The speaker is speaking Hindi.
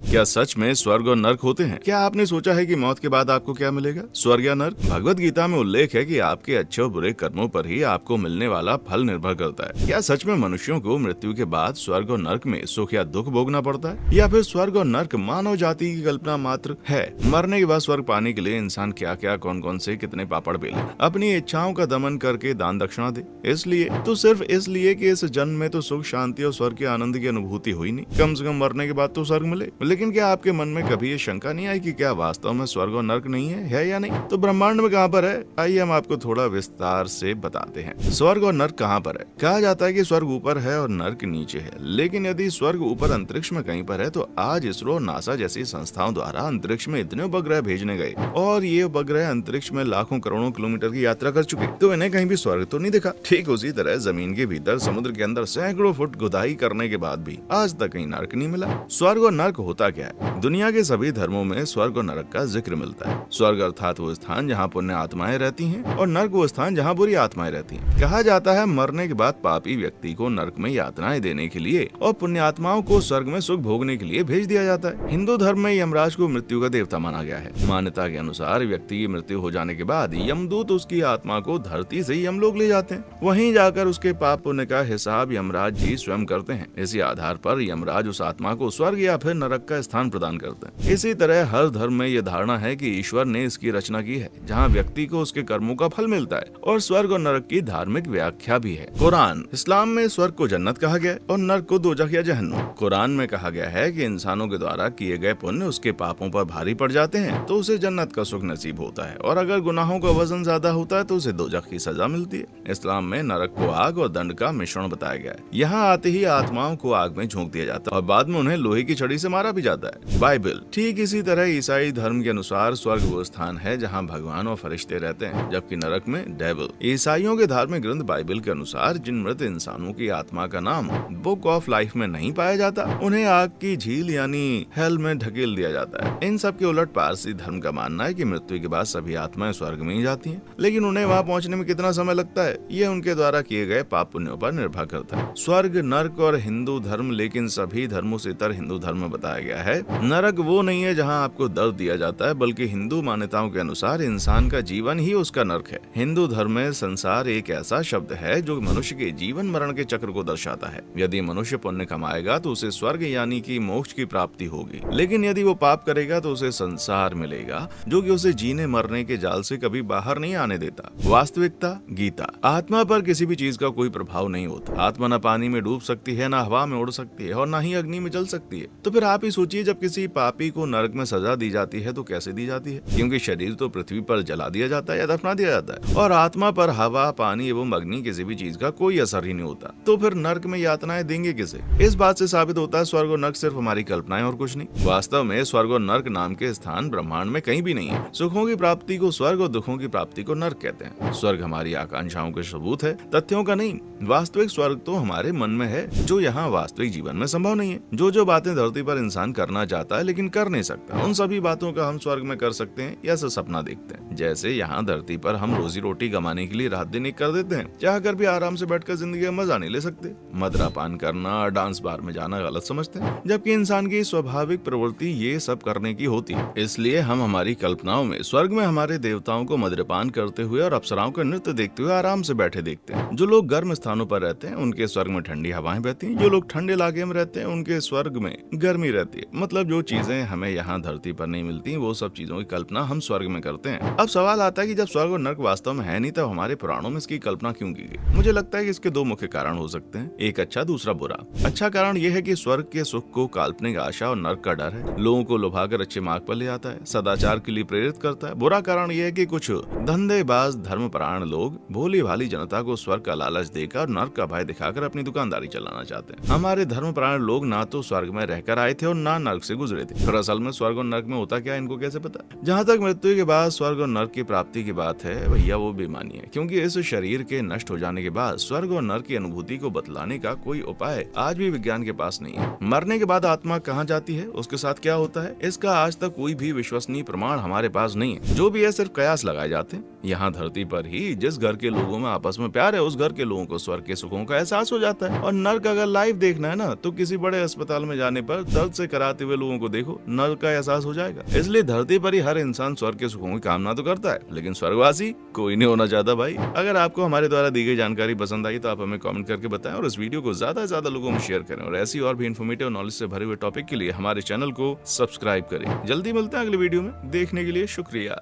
क्या सच में स्वर्ग और नर्क होते हैं? क्या आपने सोचा है कि मौत के बाद आपको क्या मिलेगा, स्वर्ग या नर्क? भगवत गीता में उल्लेख है कि आपके अच्छे और बुरे कर्मों पर ही आपको मिलने वाला फल निर्भर करता है। क्या सच में मनुष्यों को मृत्यु के बाद स्वर्ग और नर्क में सुख या दुख भोगना पड़ता है, या फिर स्वर्ग और नर्क मानव जाति की कल्पना मात्र है? मरने के बाद स्वर्ग पाने के लिए इंसान क्या क्या, कौन कौन से कितने पापड़ बेले, अपनी इच्छाओं का दमन करके दान दक्षिणा दे, इसलिए तो सिर्फ इसलिए कि इस जन्म में तो सुख, शांति और स्वर्ग के आनंद की अनुभूति हुई नहीं, कम से कम मरने के बाद तो स्वर्ग मिले। लेकिन क्या आपके मन में कभी ये शंका नहीं आई कि क्या वास्तव में स्वर्ग और नर्क नहीं है या नहीं? तो ब्रह्मांड में कहाँ पर है? आइए हम आपको थोड़ा विस्तार से बताते हैं। स्वर्ग और नर्क कहाँ पर है? कहा जाता है कि स्वर्ग ऊपर है और नर्क नीचे है, लेकिन यदि स्वर्ग ऊपर अंतरिक्ष में कहीं पर है तो आज इसरो, नासा जैसी संस्थाओं द्वारा अंतरिक्ष में इतने उपग्रह भेजने गए और ये उपग्रह अंतरिक्ष में लाखों करोड़ों किलोमीटर की यात्रा कर चुके, तो इन्हें कहीं भी स्वर्ग तो नहीं दिखा। ठीक उसी तरह जमीन के भीतर, समुद्र के अंदर सैकड़ों फुट खुदाई करने के बाद भी आज तक कहीं नर्क नहीं मिला। स्वर्ग और नर्क होता क्या है? दुनिया के सभी धर्मों में स्वर्ग और नरक का जिक्र मिलता है। स्वर्ग अर्थात वो स्थान जहाँ पुण्य आत्माएं रहती हैं, और नर्क वो स्थान जहाँ बुरी आत्माएं रहती हैं। कहा जाता है मरने के बाद पापी व्यक्ति को नर्क में यातनाएं देने के लिए और पुण्य आत्माओं को स्वर्ग में सुख भोगने के लिए भेज दिया जाता है। हिंदू धर्म में यमराज को मृत्यु का देवता माना गया है। मान्यता के अनुसार व्यक्ति की मृत्यु हो जाने के बाद यमदूत उसकी आत्मा को धरती से यमलोक ले जाते हैं। वहीं जाकर उसके पाप पुण्य का हिसाब यमराज जी स्वयं करते हैं। इसी आधार पर यमराज उस आत्मा को स्वर्ग या फिर नरक का स्थान प्रदान करते हैं। इसी तरह हर धर्म में यह धारणा है कि ईश्वर ने इसकी रचना की है जहाँ व्यक्ति को उसके कर्मों का फल मिलता है, और स्वर्ग और नरक की धार्मिक व्याख्या भी है। कुरान, इस्लाम में स्वर्ग को जन्नत कहा गया है और नरक को दोजख या जहन्नुम। कुरान में कहा गया है कि इंसानों के द्वारा किए गए पुण्य उसके पापों पर भारी पड़ जाते हैं तो उसे जन्नत का सुख नसीब होता है, और अगर गुनाहों का वजन ज्यादा होता है तो उसे दोजख की सजा मिलती है। इस्लाम में नरक को आग और दंड का मिश्रण बताया गया है। यहाँ आते ही आत्माओं को आग में झोंक दिया जाता है और बाद में उन्हें लोहे की छड़ी से मारा भी जाता है। बाइबल, ठीक इसी तरह ईसाई धर्म के अनुसार स्वर्ग वो स्थान है जहाँ भगवान और फरिश्ते रहते हैं, जबकि नरक में डेविल। ईसाइयों के धार्मिक ग्रंथ बाइबल के अनुसार जिन मृत इंसानों की आत्मा का नाम बुक ऑफ लाइफ में नहीं पाया जाता उन्हें आग की झील यानी हेल में ढकेल दिया जाता है। इन सब के उलट पारसी धर्म का मानना है कि मृत्यु के बाद सभी आत्माएं स्वर्ग में ही जाती हैं, लेकिन उन्हें वहां पहुंचने में कितना समय लगता है ये उनके द्वारा किए गए पाप पुण्यों पर निर्भर करता है। स्वर्ग, नर्क और हिंदू धर्म, लेकिन सभी धर्मों से इतर हिंदू धर्म में बताया गया है नरक वो नहीं है जहाँ आपको दर्द दिया जाता है, बल्कि हिंदू मान्यताओं के अनुसार इंसान का जीवन ही उसका नर्क है। हिंदू धर्म में संसार एक ऐसा शब्द है जो मनुष्य के जीवन मरण के चक्र को दर्शाता है। यदि मनुष्य पुण्य कमाएगा तो उसे स्वर्ग यानी कि मोक्ष की प्राप्ति होगी, लेकिन यदि वो पाप करेगा तो उसे संसार मिलेगा जो कि उसे जीने मरने के जाल से कभी बाहर नहीं आने देता। वास्तविकता, गीता, आत्मा पर किसी भी चीज का कोई प्रभाव नहीं होता। आत्मा न पानी में डूब सकती है, न हवा में उड़ सकती है और न ही अग्नि में जल सकती है। तो फिर आप ही सोचिए, जब किसी पापी को नरक में सजा दी जाती है तो कैसे दी जाती है? क्योंकि शरीर तो पृथ्वी पर जला दिया जाता है या दफना दिया जाता है, और आत्मा पर हवा, पानी एवं अग्नि किसी भी चीज का कोई असर ही नहीं होता। तो फिर नरक में यातनाएं देंगे किसे? इस बात से साबित होता है स्वर्ग और नरक सिर्फ हमारी कल्पनाएं और कुछ नहीं। वास्तव में स्वर्ग और नरक नाम के स्थान ब्रह्मांड में कहीं भी नहीं है। सुखों की प्राप्ति को स्वर्ग और दुखों की प्राप्ति को नरक कहते हैं। स्वर्ग हमारी आकांक्षाओं के सबूत है, तथ्यों का नहीं। वास्तविक स्वर्ग तो हमारे मन में है, जो यहाँ वास्तविक जीवन में संभव नहीं है। जो बातें धरती पर इंसान करना चाहता है लेकिन कर नहीं सकता, उन सभी बातों का हम स्वर्ग में कर सकते हैं या सपना देखते हैं। जैसे यहाँ धरती पर हम रोजी रोटी कमाने के लिए रात दिन एक कर देते हैं, चाह कर भी आराम से बैठकर जिंदगी का मजा नहीं ले सकते। मदरापान करना, डांस बार में जाना गलत समझते हैं, जबकि इंसान की स्वाभाविक प्रवृत्ति ये सब करने की होती है। इसलिए हम हमारी कल्पनाओं में स्वर्ग में हमारे देवताओं को मद्यपान करते हुए और अप्सराओं का नृत्य देखते हुए आराम से बैठे देखते हैं। जो लोग गर्म स्थानों पर रहते हैं उनके स्वर्ग में ठंडी हवाएं बहती हैं, जो लोग ठंडे इलाके में रहते हैं उनके स्वर्ग में गर्मी रहती है। मतलब जो चीजें हमें यहाँ धरती पर नहीं मिलती वो सब चीजों की कल्पना हम स्वर्ग में करते हैं। अब सवाल आता है कि जब स्वर्ग और नर्क वास्तव में है नहीं तब हमारे पुराणों में इसकी कल्पना क्यों की गई? मुझे लगता है कि इसके दो मुख्य कारण हो सकते हैं, एक अच्छा, दूसरा बुरा। अच्छा कारण यह है कि स्वर्ग के सुख को काल्पनिक आशा और नर्क का डर है, लोगों को लुभाकर अच्छे मार्ग पर ले आता है, सदाचार के लिए प्रेरित करता है। बुरा कारण यह है कि कुछ धंधेबाज धर्मपरायण लोग भोली भाली जनता को स्वर्ग का लालच देकर नर्क का भय दिखाकर अपनी दुकानदारी चलाना चाहते हैं। हमारे धर्मपरायण लोग ना तो स्वर्ग में रहकर आए थे और ना नर्क से गुजरे थे। फिर असल में स्वर्ग और नर्क में होता क्या, इनको कैसे पता? जहाँ तक मृत्यु के बाद स्वर्ग और नर्क की प्राप्ति की बात है भैया, वो बेमानी है, क्योंकि इस शरीर के नष्ट हो जाने के बाद स्वर्ग और नर्क की अनुभूति को बतलाने का कोई उपाय आज भी विज्ञान के पास नहीं है। मरने के बाद आत्मा कहाँ जाती है, उसके साथ क्या होता है, इसका आज तक कोई भी विश्वसनीय प्रमाण हमारे पास नहीं है। जो भी है सिर्फ कयास लगाए जाते हैं। यहाँ धरती पर ही जिस घर के लोगों में आपस में प्यार है उस घर के लोगों को स्वर्ग के सुखों का एहसास हो जाता है। और नर्क अगर लाइव देखना है ना तो किसी बड़े अस्पताल में जाने पर दर्द से कराते हुए लोगों को देखो, नर्क का एहसास हो जाएगा। इसलिए धरती पर ही हर इंसान स्वर्ग के सुखों की कामना तो करता है, लेकिन स्वर्गवासी कोई नहीं होना चाहता भाई। अगर आपको हमारे द्वारा दी गई जानकारी पसंद आई तो आप हमें कमेंट करके बताएं और इस वीडियो को ज्यादा से ज्यादा लोगों में शेयर करें, और ऐसी और भी इन्फॉर्मेटिव नॉलेज से भरे हुए टॉपिक के लिए हमारे चैनल को सब्सक्राइब करें। जल्दी मिलते हैं अगले वीडियो में, देखने के लिए शुक्रिया।